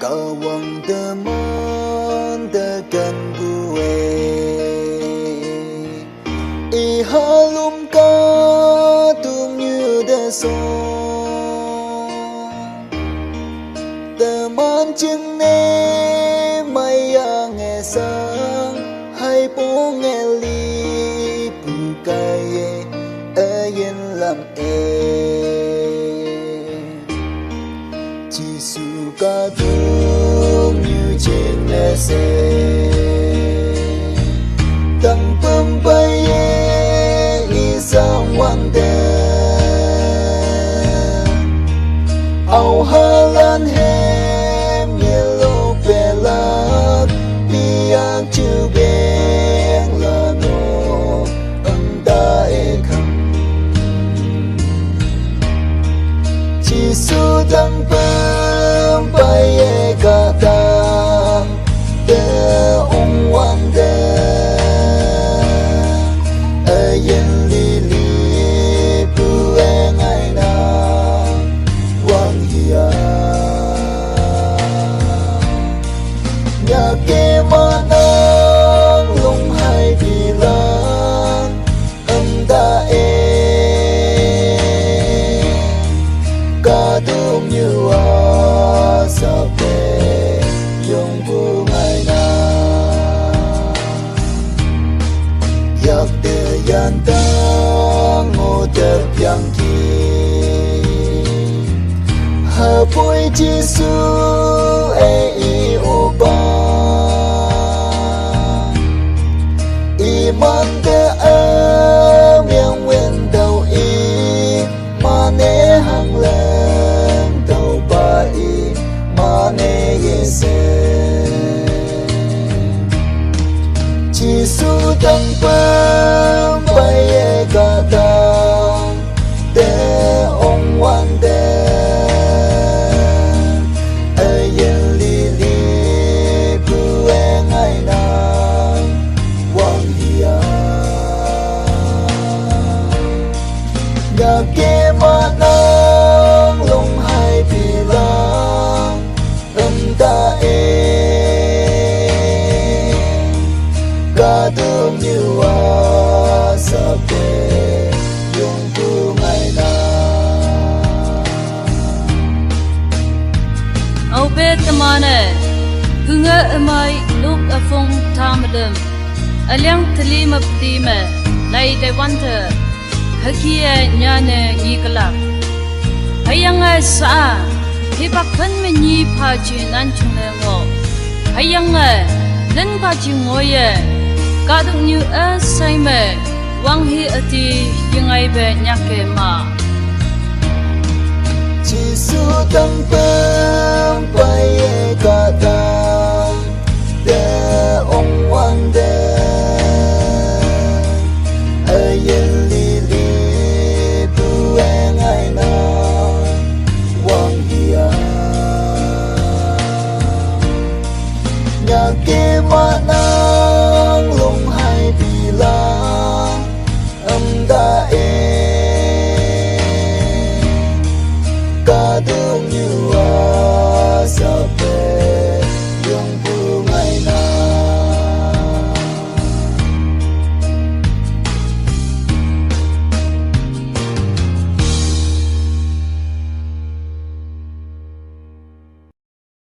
Kawang teman tekan gue Ihalum katung như đa sông Teman chừng nê mày nghe sang Hay bố nghe li bù cay yên làm chỉ su ca thương như trên lệ xe tăng bơm bay đi sang hoàng đêm áo hà lan hem yellow bella biang chu beng la no ang dae kham chỉ su tăng bơm bay cả ta để ông hoàng đêm yên li li bu ngày na hoàng hiya nhà kia mà nắng lung hai đi lang âm ta cả đông như sa về yung bu ngày na yak de yan ta ngô đẹp yang ki ha bôi chi su i o ba iman de miang wen dau ma ne hang lên dau ba ma ne ye se chỉ su tăng bơm bay cả tao để ông hoàng đêm yên li li bu ngày na hoàng hiya nhà kia mà nắng lung hai vì lang âm ta cả đông như sa về yung bu ngày na Âu bê tamane bunga amai lúc a phong tamadam alyang thali mapti me lai dai wanta hakia nyane ngikala hayanga sa hipak phan me ni pha chi nan chungne ngo hayanga nan pha chi ngoye ka dung như a sai me wang hi ati yangai be nyake ma chỉ su tăng bơm bay cả ta